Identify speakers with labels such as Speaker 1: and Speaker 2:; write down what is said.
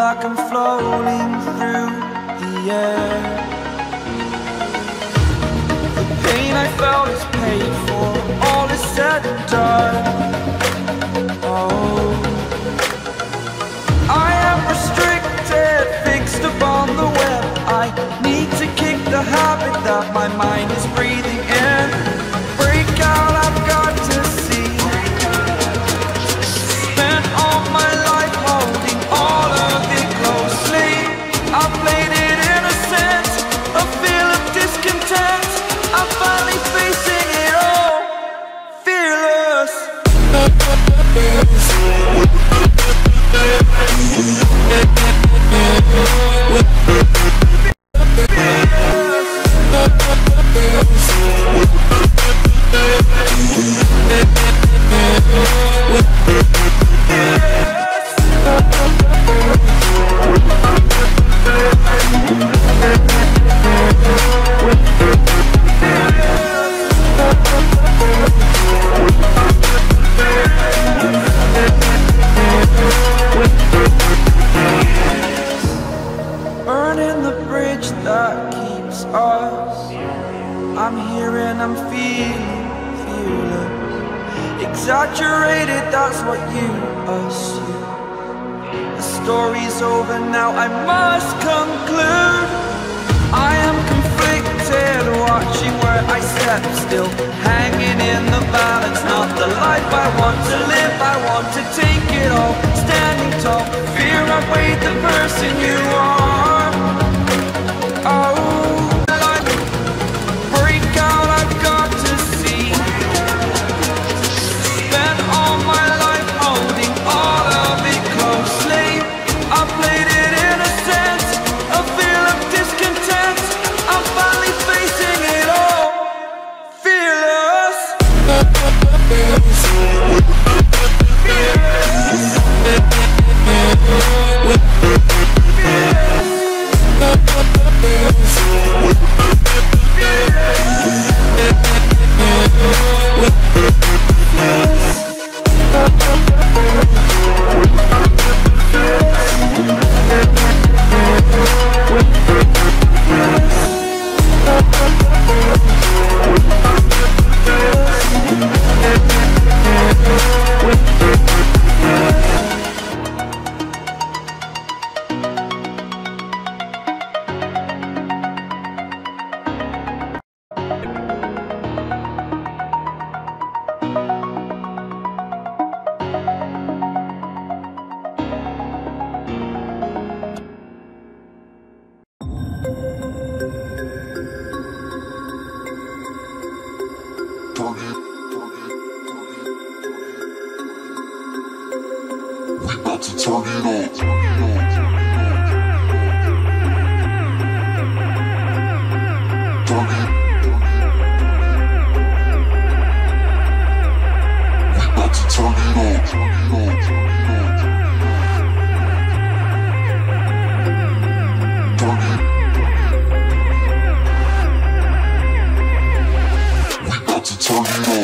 Speaker 1: like I'm floating through the air. The pain I felt is paid for, all is said and done. Oh, I am restricted, fixed upon the web. I need to kick the habit that my mind is breathing in. Break out, I've got to see. Spent all my life holding all of it closely. I played it innocent, a feel of discontent. I'm finally facing it all, fearless. Burning the bridge that keeps us. I'm here and I'm feeling fearless. Exaggerated, that's what you assume. The story's over now, I must conclude. I am conflicted, watching where I step still, hanging in the balance. Not the life I want to live, I want to take it all. Standing tall, fear outweighed the person you are. Oh, break out, I've got to see. Spent all my life holding all of it closely. I played it innocent, a feel of discontent. I'm finally facing it all, fearless.
Speaker 2: Turn it on.